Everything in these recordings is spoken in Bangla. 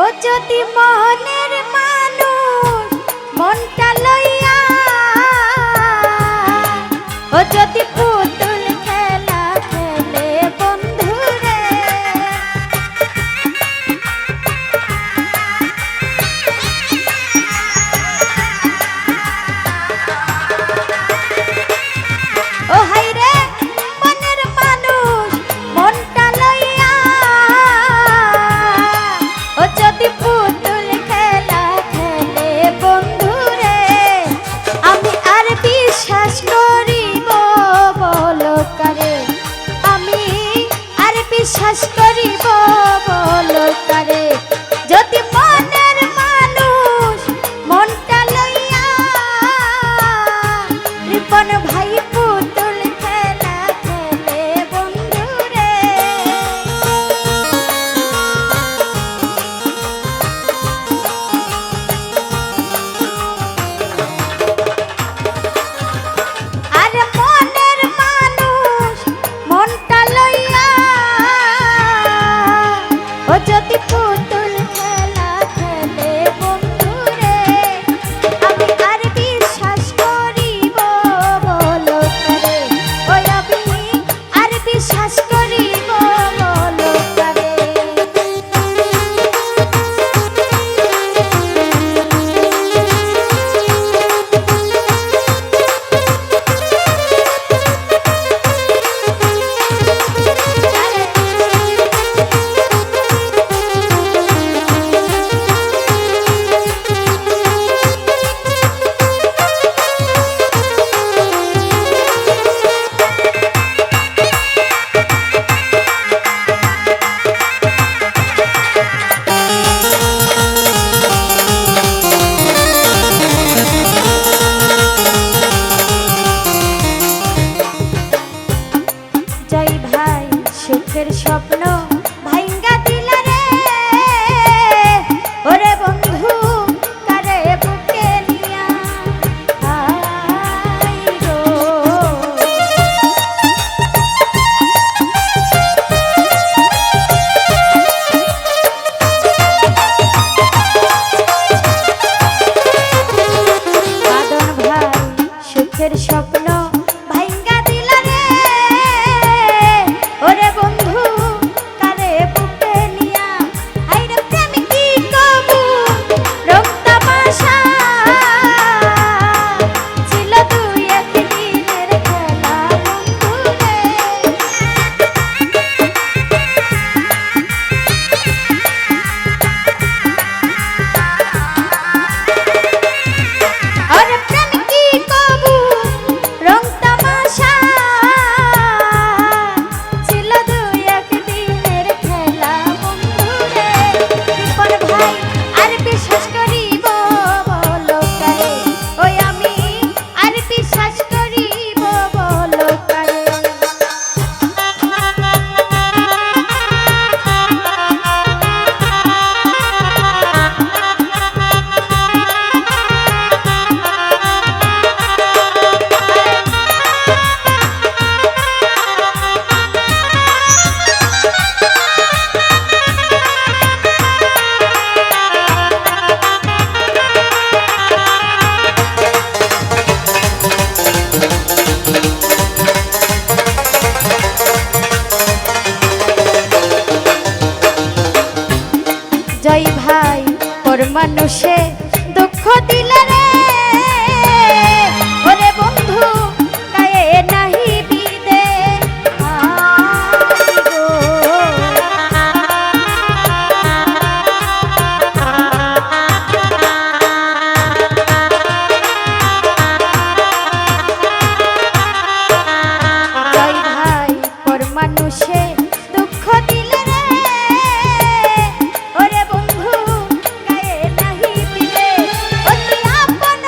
ও যদি মনের মানুষ মনটা লইয়া, ও যদি পুতুল খেলা খেলে বন্ধুরে, ও হাই রে মনের মানুষ মনটা লইয়া, ও যদি পুতুল খেলা খেলে বন্ধুরে, আমি আর বিশ্বাস করিব বলো কারে, আমি আর বিশ্বাস করিব বলো কারে, যদি মনের মানুষ মনটা লইয়া রিপন ভাই পুতুল খেলা খেলে বন্ধুরে। আরে মনের মানুষ মনটা লইয়া, ও যদি পুতুল খেলা খেলে বন্ধুরে, আমি আর বিশ্বাস করিব বলো কারে, ওই আমি আর বিশ্বাস করিব বলো কারে। জয় ভাই সুখের স্বপ্ন ভাঙ্গা দিলা রে, ওরে বন্ধু কারে বুকে নিয়া আইরো। বাদন ভাই সুখের স্বপ্ন ভাঙ্গা দিলা রে, ওরে বন্ধু কারে বুকে নিয়া আইরে প্রেম কি কবু রং তামাশা ছিল দুই একদিনের খেলা বন্ধুরে। আরে প্রেম কি কবু রং তামাশা ছিল দুই একদিনের খেলা বন্ধুরে, রিপন ভাই আর বিশ্বাস করিব বলো কারে, ওই আমি আর বিশ্বাস করিব বলো কারে। জয় ভাই ওর মানুষে দুঃখ দিলা রে, ওরে বন্ধু গায়ে নাহি বিদে আইগো। জয় ভাই ওর মানুষে দুঃখ দিলা রে, ওরে বন্ধু গায়ে নাহি বিদে, অতি আপন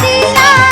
দিলাম